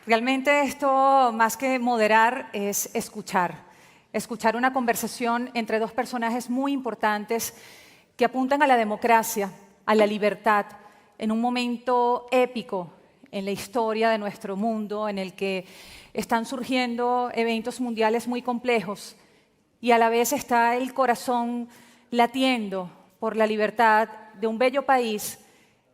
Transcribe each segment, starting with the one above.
Realmente esto, más que moderar, es escuchar. Escuchar una conversación entre dos personajes muy importantes que apuntan a la democracia, a la libertad, en un momento épico en la historia de nuestro mundo, en el que están surgiendo eventos mundiales muy complejos y a la vez está el corazón latiendo por la libertad de un bello país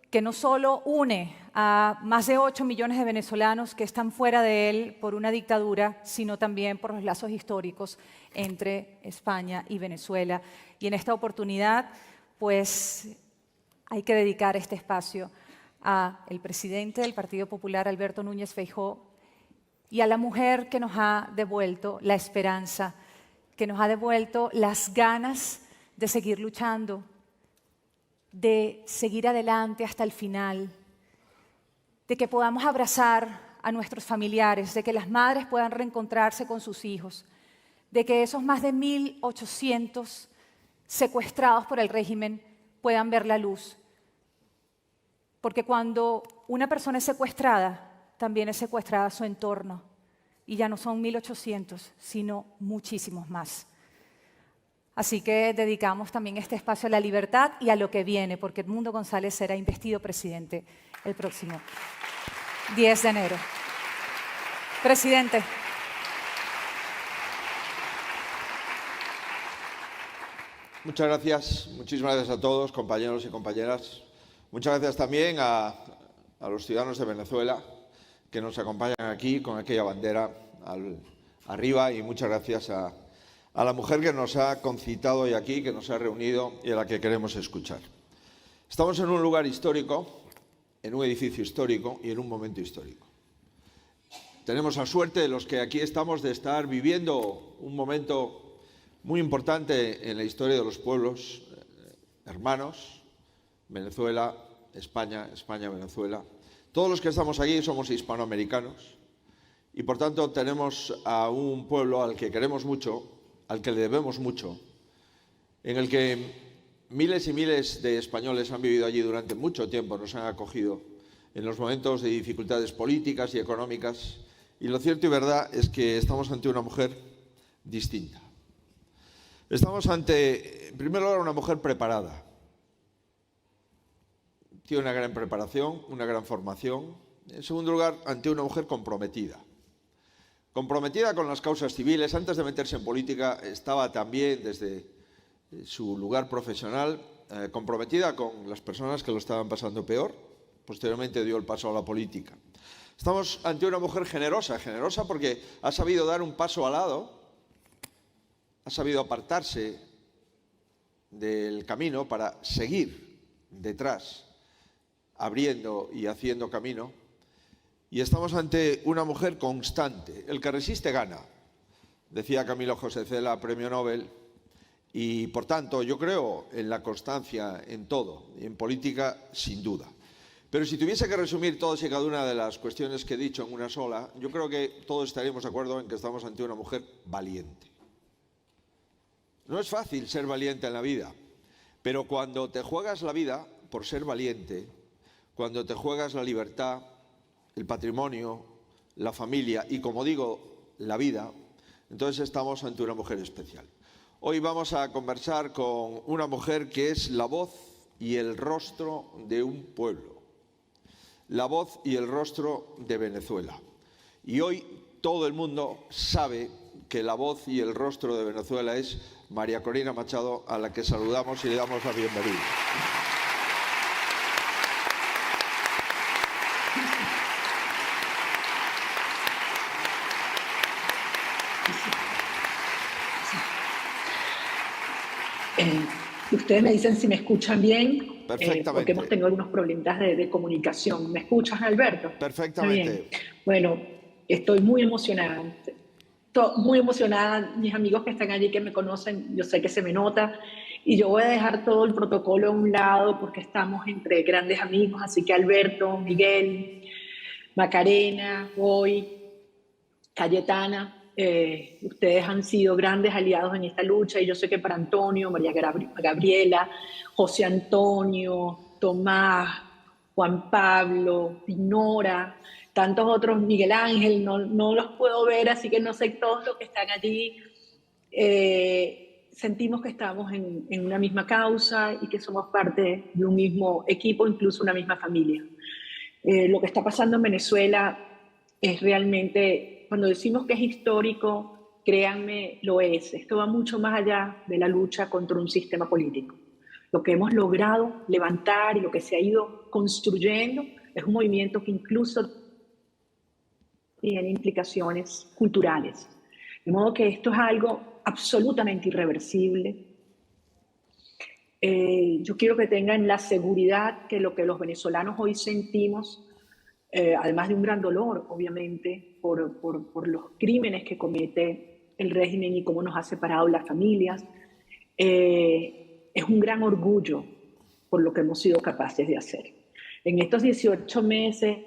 que no solo une a más de 8 millones de venezolanos que están fuera de él por una dictadura, sino también por los lazos históricos entre España y Venezuela. Y en esta oportunidad, pues, hay que dedicar este espacio al presidente del Partido Popular, Alberto Núñez Feijóo, y a la mujer que nos ha devuelto la esperanza, que nos ha devuelto las ganas de seguir luchando, de seguir adelante hasta el final, de que podamos abrazar a nuestros familiares, de que las madres puedan reencontrarse con sus hijos, de que esos más de 1.800 secuestrados por el régimen puedan ver la luz. Porque cuando una persona es secuestrada, también es secuestrada su entorno. Y ya no son 1.800, sino muchísimos más. Así que dedicamos también este espacio a la libertad y a lo que viene, porque Edmundo González será investido presidente el próximo 10 de enero. Presidente. Muchas gracias, muchísimas gracias a todos, compañeros y compañeras. Muchas gracias también a los ciudadanos de Venezuela que nos acompañan aquí con aquella bandera arriba, y muchas gracias a la mujer que nos ha concitado hoy aquí, que nos ha reunido y a la que queremos escuchar. Estamos en un lugar histórico, en un edificio histórico y en un momento histórico. Tenemos la suerte de los que aquí estamos de estar viviendo un momento muy importante en la historia de los pueblos hermanos, Venezuela, España, España, Venezuela. Todos los que estamos aquí somos hispanoamericanos y por tanto tenemos a un pueblo al que queremos mucho, al que le debemos mucho, en el que miles y miles de españoles han vivido allí durante mucho tiempo, nos han acogido en los momentos de dificultades políticas y económicas, y lo cierto y verdad es que estamos ante una mujer distinta. Estamos ante, en primer lugar, una mujer preparada. Tiene una gran preparación, una gran formación. En segundo lugar, ante una mujer comprometida. Comprometida con las causas civiles. Antes de meterse en política estaba también desde su lugar profesional comprometida con las personas que lo estaban pasando peor. Posteriormente dio el paso a la política. Estamos ante una mujer generosa, generosa porque ha sabido dar un paso al lado, ha sabido apartarse del camino para seguir detrás, abriendo y haciendo camino. Y estamos ante una mujer constante. El que resiste gana, decía Camilo José Cela, premio Nobel. Y por tanto yo creo en la constancia en todo, y en política sin duda. Pero si tuviese que resumir todas y cada una de las cuestiones que he dicho en una sola, yo creo que todos estaríamos de acuerdo en que estamos ante una mujer valiente. No es fácil ser valiente en la vida, pero cuando te juegas la vida por ser valiente, cuando te juegas la libertad, el patrimonio, la familia y, como digo, la vida, entonces estamos ante una mujer especial. Hoy vamos a conversar con una mujer que es la voz y el rostro de un pueblo, la voz y el rostro de Venezuela. Y hoy todo el mundo sabe que la voz y el rostro de Venezuela es María Corina Machado, a la que saludamos y le damos la bienvenida. Ustedes me dicen si me escuchan bien, Perfectamente. porque hemos tenido algunos problemitas de comunicación. ¿Me escuchas, Alberto? Perfectamente. Bien. Bueno, estoy muy emocionada. Muy emocionada. Mis amigos que están allí, que me conocen, yo sé que se me nota. Y yo voy a dejar todo el protocolo a un lado porque estamos entre grandes amigos. Así que Alberto, Miguel, Macarena, hoy, Cayetana, ustedes han sido grandes aliados en esta lucha y yo sé que para Antonio, María Gabriela, José Antonio, Tomás, Juan Pablo, Dinora, tantos otros, Miguel Ángel, no los puedo ver, así que no sé todos los que están allí. Sentimos que estamos en una misma causa y que somos parte de un mismo equipo, incluso una misma familia. Lo que está pasando en Venezuela es realmente, cuando decimos que es histórico, créanme, lo es. Esto va mucho más allá de la lucha contra un sistema político. Lo que hemos logrado levantar y lo que se ha ido construyendo es un movimiento que incluso tiene implicaciones culturales. De modo que esto es algo absolutamente irreversible. Yo quiero que tengan la seguridad que lo que los venezolanos hoy sentimos, además de un gran dolor, obviamente, por los crímenes que comete el régimen y cómo nos ha separado las familias, es un gran orgullo por lo que hemos sido capaces de hacer. En estos 18 meses,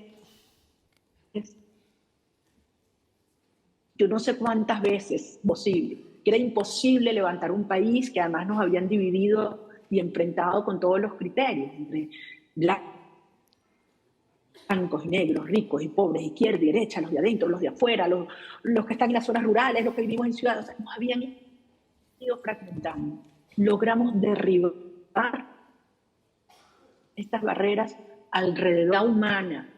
yo no sé cuántas veces posible, que era imposible levantar un país que además nos habían dividido y enfrentado con todos los criterios, entre blancos y negros, ricos y pobres, izquierda y derecha, los de adentro, los de afuera, los que están en las zonas rurales, los que vivimos en ciudades, o sea, nos habían ido fragmentando. Logramos derribar estas barreras alrededor de la humana,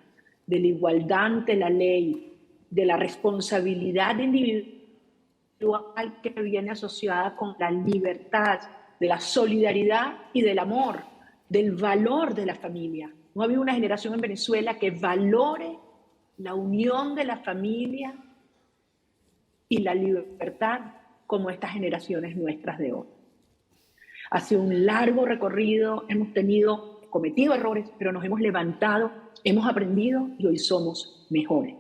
de la igualdad ante la ley, de la responsabilidad individual que viene asociada con la libertad, de la solidaridad y del amor, del valor de la familia. No ha habido una generación en Venezuela que valore la unión de la familia y la libertad como estas generaciones nuestras de hoy. Ha sido un largo recorrido, hemos cometido errores, pero nos hemos levantado, hemos aprendido y hoy somos mejores.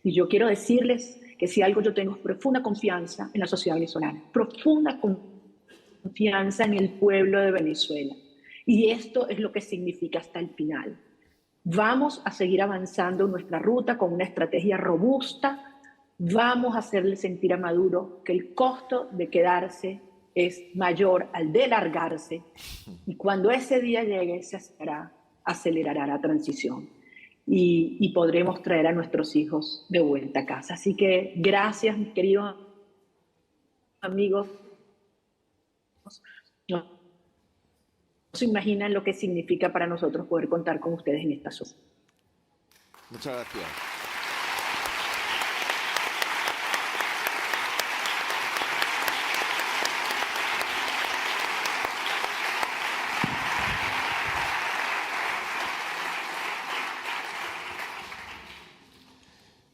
Y yo quiero decirles que si algo yo tengo es profunda confianza en la sociedad venezolana, profunda confianza en el pueblo de Venezuela. Y esto es lo que significa hasta el final. Vamos a seguir avanzando en nuestra ruta con una estrategia robusta. Vamos a hacerle sentir a Maduro que el costo de quedarse es mayor al de largarse. Y cuando ese día llegue, se acelerará la transición. Y podremos traer a nuestros hijos de vuelta a casa. Así que gracias, mis queridos amigos. No se imaginan lo que significa para nosotros poder contar con ustedes en esta zona. Muchas gracias.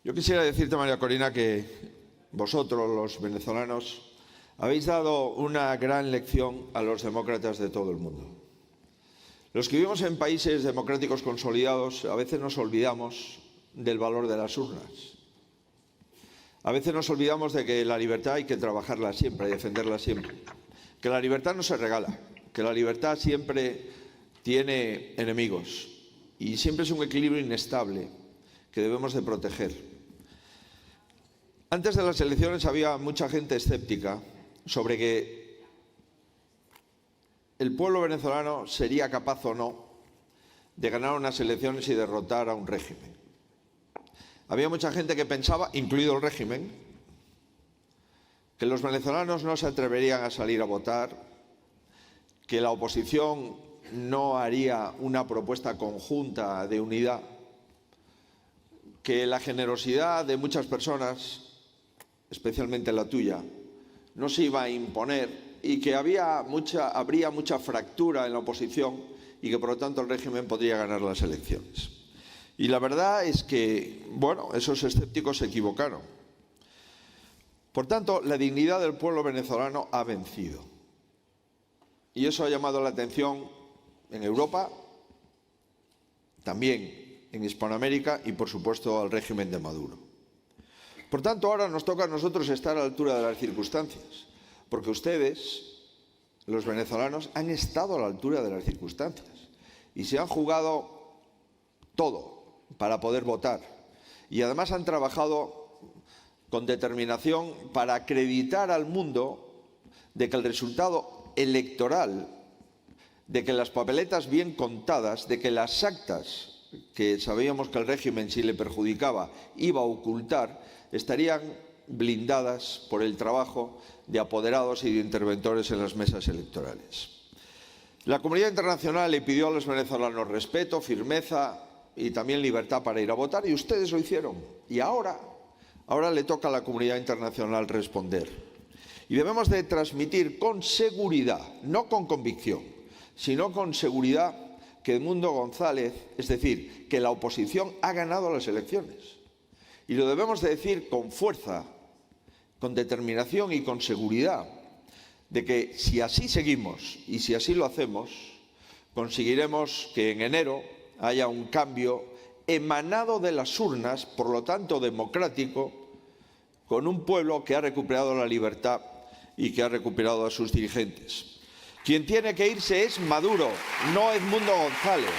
Yo quisiera decirte, María Corina, que vosotros, los venezolanos, habéis dado una gran lección a los demócratas de todo el mundo. Los que vivimos en países democráticos consolidados a veces nos olvidamos del valor de las urnas. A veces nos olvidamos de que la libertad hay que trabajarla siempre y defenderla siempre. Que la libertad no se regala, que la libertad siempre tiene enemigos y siempre es un equilibrio inestable que debemos de proteger. Antes de las elecciones había mucha gente escéptica sobre que el pueblo venezolano sería capaz o no de ganar unas elecciones y derrotar a un régimen. Había mucha gente que pensaba, incluido el régimen, que los venezolanos no se atreverían a salir a votar, que la oposición no haría una propuesta conjunta de unidad, que la generosidad de muchas personas, especialmente la tuya, no se iba a imponer y que habría mucha fractura en la oposición y que por lo tanto el régimen podría ganar las elecciones. Y la verdad es que, bueno, esos escépticos se equivocaron. Por tanto, la dignidad del pueblo venezolano ha vencido. Y eso ha llamado la atención en Europa, también en Hispanoamérica y, por supuesto, al régimen de Maduro. Por tanto, ahora nos toca a nosotros estar a la altura de las circunstancias, porque ustedes, los venezolanos, han estado a la altura de las circunstancias y se han jugado todo para poder votar. Y además han trabajado con determinación para acreditar al mundo de que el resultado electoral de que las papeletas bien contadas, de que las actas que sabíamos que el régimen, si le perjudicaba, iba a ocultar, estarían blindadas por el trabajo de apoderados y de interventores en las mesas electorales. La comunidad internacional le pidió a los venezolanos respeto, firmeza y también libertad para ir a votar, y ustedes lo hicieron. Y ahora le toca a la comunidad internacional responder. Y debemos de transmitir con seguridad, no con convicción, sino con seguridad, que Edmundo González, es decir, que la oposición ha ganado las elecciones. Y lo debemos de decir con fuerza, con determinación y con seguridad, de que si así seguimos y si así lo hacemos, conseguiremos que en enero haya un cambio emanado de las urnas, por lo tanto democrático, con un pueblo que ha recuperado la libertad y que ha recuperado a sus dirigentes. Quien tiene que irse es Maduro, no Edmundo González.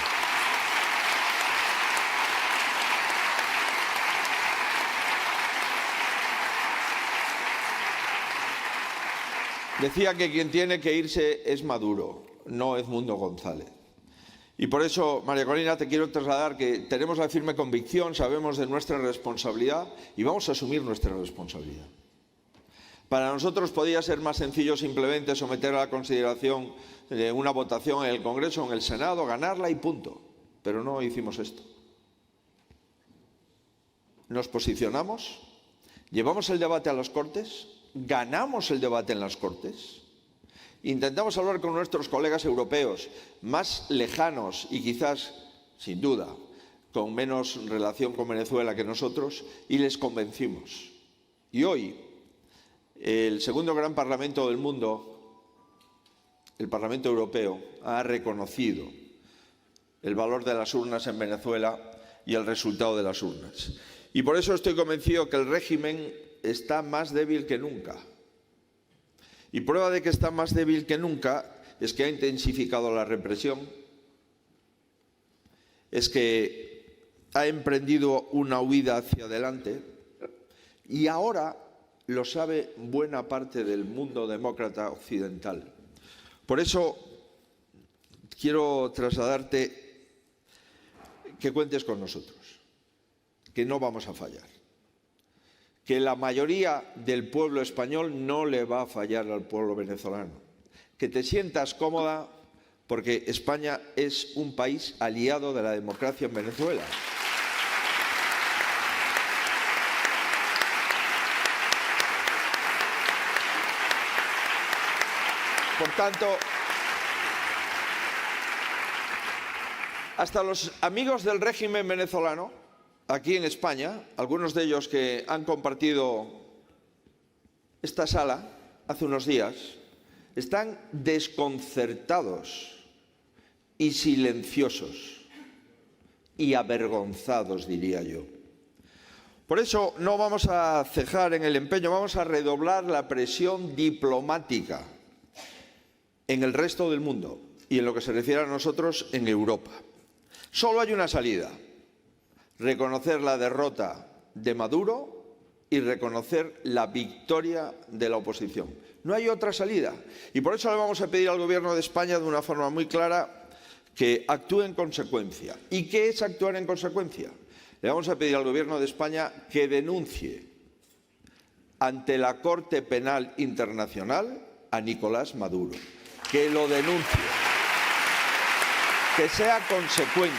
Decía que quien tiene que irse es Maduro, no Edmundo González. Y por eso, María Corina, te quiero trasladar que tenemos la firme convicción, sabemos de nuestra responsabilidad y vamos a asumir nuestra responsabilidad. Para nosotros podía ser más sencillo simplemente someter a la consideración de una votación en el Congreso o en el Senado, ganarla y punto. Pero no hicimos esto. Nos posicionamos, llevamos el debate a las Cortes, ganamos el debate en las Cortes, intentamos hablar con nuestros colegas europeos más lejanos y quizás, sin duda, con menos relación con Venezuela que nosotros, y les convencimos. Y hoy, el segundo gran parlamento del mundo, el Parlamento Europeo, ha reconocido el valor de las urnas en Venezuela y el resultado de las urnas. Y por eso estoy convencido que el régimen está más débil que nunca. Y prueba de que está más débil que nunca es que ha intensificado la represión, es que ha emprendido una huida hacia adelante y ahora lo sabe buena parte del mundo demócrata occidental. Por eso quiero trasladarte que cuentes con nosotros, que no vamos a fallar, que la mayoría del pueblo español no le va a fallar al pueblo venezolano, que te sientas cómoda porque España es un país aliado de la democracia en Venezuela. Por tanto, hasta los amigos del régimen venezolano, aquí en España, algunos de ellos que han compartido esta sala hace unos días, están desconcertados y silenciosos y avergonzados, diría yo. Por eso no vamos a cejar en el empeño, vamos a redoblar la presión diplomática en el resto del mundo y en lo que se refiere a nosotros en Europa. Solo hay una salida: reconocer la derrota de Maduro y reconocer la victoria de la oposición. No hay otra salida. Y por eso le vamos a pedir al Gobierno de España de una forma muy clara que actúe en consecuencia. ¿Y qué es actuar en consecuencia? Le vamos a pedir al Gobierno de España que denuncie ante la Corte Penal Internacional a Nicolás Maduro. Que lo denuncie, que sea consecuente.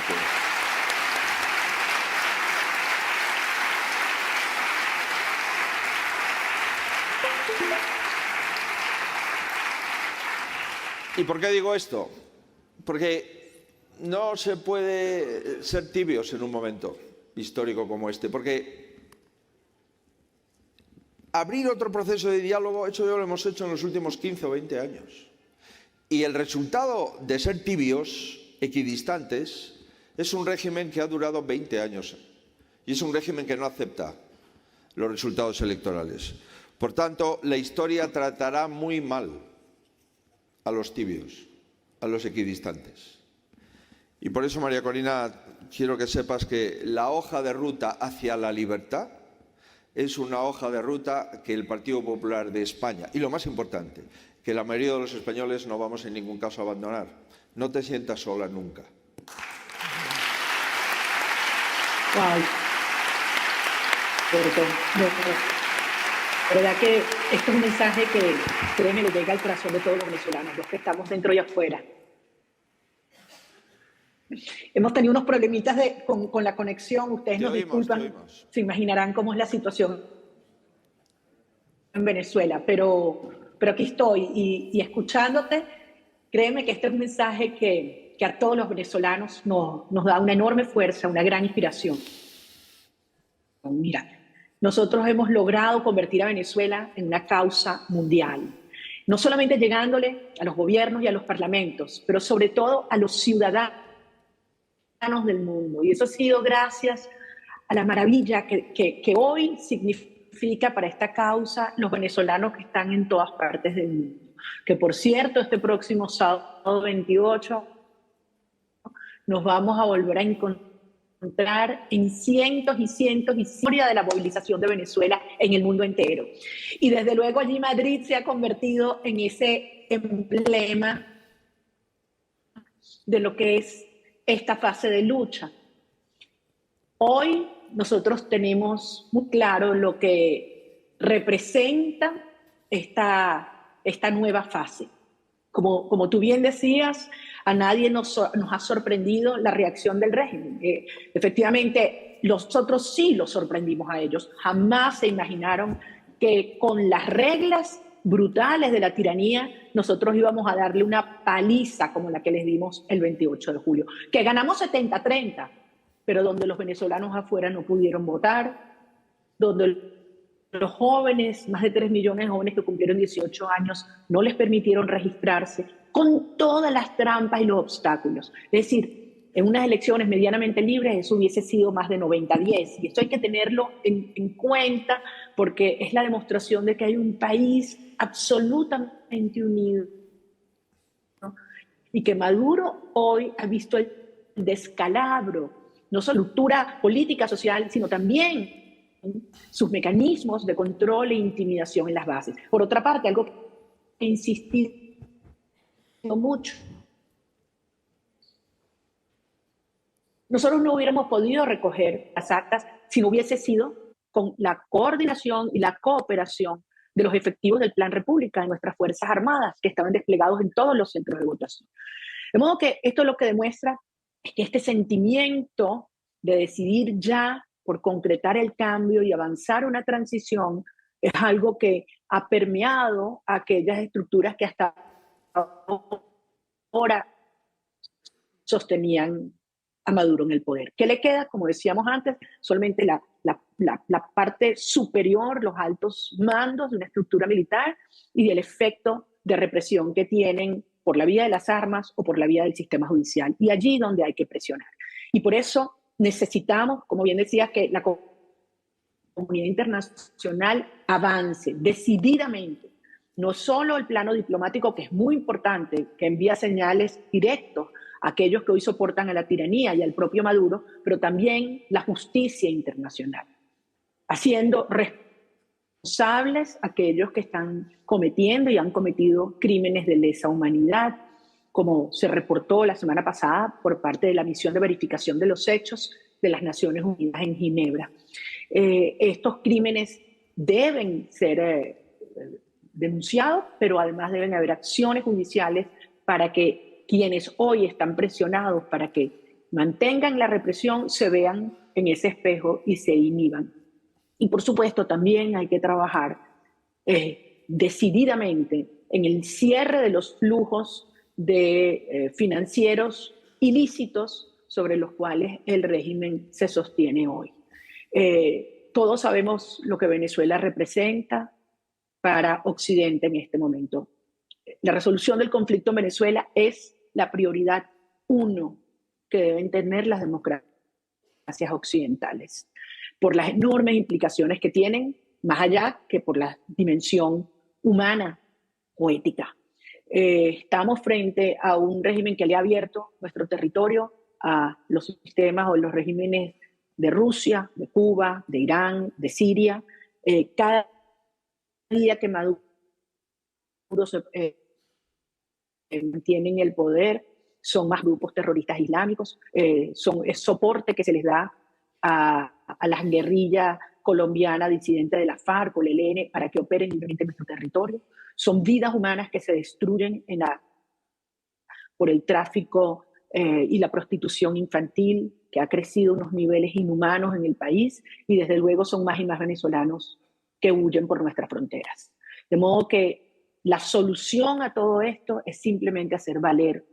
¿Y por qué digo esto? Porque no se puede ser tibios en un momento histórico como este, porque abrir otro proceso de diálogo, eso ya lo hemos hecho en los últimos 15 o 20 años. Y el resultado de ser tibios, equidistantes, es un régimen que ha durado 20 años y es un régimen que no acepta los resultados electorales. Por tanto, la historia tratará muy mal a los tibios, a los equidistantes. Y por eso, María Corina, quiero que sepas que la hoja de ruta hacia la libertad es una hoja de ruta que el Partido Popular de España, y lo más importante, que la mayoría de los españoles no vamos en ningún caso a abandonar, no te sientas sola nunca. Wow. La verdad que esto es un mensaje que, créeme, le llega al corazón de todos los venezolanos, los que estamos dentro y afuera. Hemos tenido unos problemitas con la conexión, ustedes nos disculpan, se imaginarán cómo es la situación en Venezuela, pero aquí estoy y escuchándote, créeme que este es un mensaje que a todos los venezolanos nos da una enorme fuerza, una gran inspiración. Mira, nosotros hemos logrado convertir a Venezuela en una causa mundial, no solamente llegándole a los gobiernos y a los parlamentos, pero sobre todo a los ciudadanos del mundo. Y eso ha sido gracias a la maravilla que hoy significa para esta causa los venezolanos que están en todas partes del mundo. Que por cierto, este próximo sábado 28 nos vamos a volver a encontrar en cientos y cientos de historia de la movilización de Venezuela en el mundo entero. Y desde luego allí Madrid se ha convertido en ese emblema de lo que es esta fase de lucha. Hoy nosotros tenemos muy claro lo que representa esta nueva fase. Como tú bien decías, a nadie nos ha sorprendido la reacción del régimen. Efectivamente, nosotros sí los sorprendimos a ellos. Jamás se imaginaron que con las reglas brutales de la tiranía nosotros íbamos a darle una paliza como la que les dimos el 28 de julio. Que ganamos 70-30, pero donde los venezolanos afuera no pudieron votar, donde los jóvenes, más de 3 millones de jóvenes que cumplieron 18 años, no les permitieron registrarse, con todas las trampas y los obstáculos. Es decir, en unas elecciones medianamente libres eso hubiese sido más de 90-10. Y esto hay que tenerlo en cuenta porque es la demostración de que hay un país absolutamente unido, ¿no? Y que Maduro hoy ha visto el descalabro, no solo estructura política, social, sino también sus mecanismos de control e intimidación en las bases. Por otra parte, algo que he insistido mucho, nosotros no hubiéramos podido recoger las actas si no hubiese sido con la coordinación y la cooperación de los efectivos del Plan República, de nuestras Fuerzas Armadas, que estaban desplegados en todos los centros de votación. De modo que esto lo que demuestra es que este sentimiento de decidir ya por concretar el cambio y avanzar una transición es algo que ha permeado a aquellas estructuras que hasta ahora sostenían a Maduro en el poder. ¿Qué le queda? Como decíamos antes, solamente la parte superior, los altos mandos de una estructura militar y del efecto de represión que tienen por la vía de las armas o por la vía del sistema judicial. Y allí donde hay que presionar. Y por eso necesitamos, como bien decía, que la comunidad internacional avance decididamente, no solo el plano diplomático, que es muy importante, que envía señales directos a aquellos que hoy soportan a la tiranía y al propio Maduro, pero también la justicia internacional, haciendo responsables a aquellos que están cometiendo y han cometido crímenes de lesa humanidad, como se reportó la semana pasada por parte de la misión de verificación de los hechos de las Naciones Unidas en Ginebra. Estos crímenes deben ser denunciados, pero además deben haber acciones judiciales para que quienes hoy están presionados para que mantengan la represión se vean en ese espejo y se inhiban. Y por supuesto también hay que trabajar decididamente en el cierre de los flujos de financieros ilícitos sobre los cuales el régimen se sostiene hoy. Todos sabemos lo que Venezuela representa para Occidente en este momento. La resolución del conflicto en Venezuela es la prioridad 1 que deben tener las democracias occidentales, por las enormes implicaciones que tienen, más allá que por la dimensión humana o ética. Estamos frente a un régimen que le ha abierto nuestro territorio a los sistemas o los regímenes de Rusia, de Cuba, de Irán, de Siria. Cada día que Maduro se mantiene en el poder, son más grupos terroristas islámicos, es soporte que se les da a las guerrillas colombianas disidentes de la FARC o el ELN para que operen libremente en nuestro territorio. Son vidas humanas que se destruyen por el tráfico y la prostitución infantil, que ha crecido a unos niveles inhumanos en el país, y desde luego son más y más venezolanos que huyen por nuestras fronteras. De modo que la solución a todo esto es simplemente hacer valer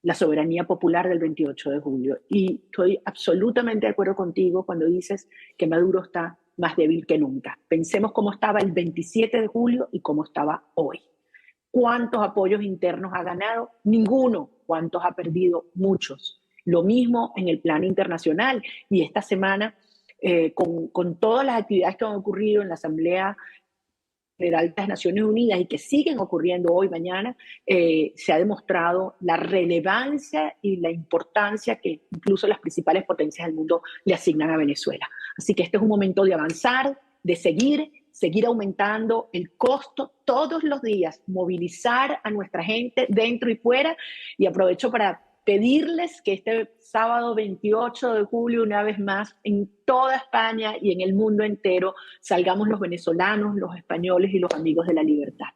la soberanía popular del 28 de julio. Y estoy absolutamente de acuerdo contigo cuando dices que Maduro está más débil que nunca. Pensemos cómo estaba el 27 de julio y cómo estaba hoy. ¿Cuántos apoyos internos ha ganado? Ninguno. ¿Cuántos ha perdido? Muchos. Lo mismo en el plano internacional. Y esta semana, con todas las actividades que han ocurrido en la Asamblea General de las Naciones Unidas y que siguen ocurriendo hoy, mañana, se ha demostrado la relevancia y la importancia que incluso las principales potencias del mundo le asignan a Venezuela. Así que este es un momento de avanzar, de seguir aumentando el costo todos los días, movilizar a nuestra gente dentro y fuera, y aprovecho para pedirles que este sábado 28 de julio, una vez más, en toda España y en el mundo entero, salgamos los venezolanos, los españoles y los amigos de la libertad.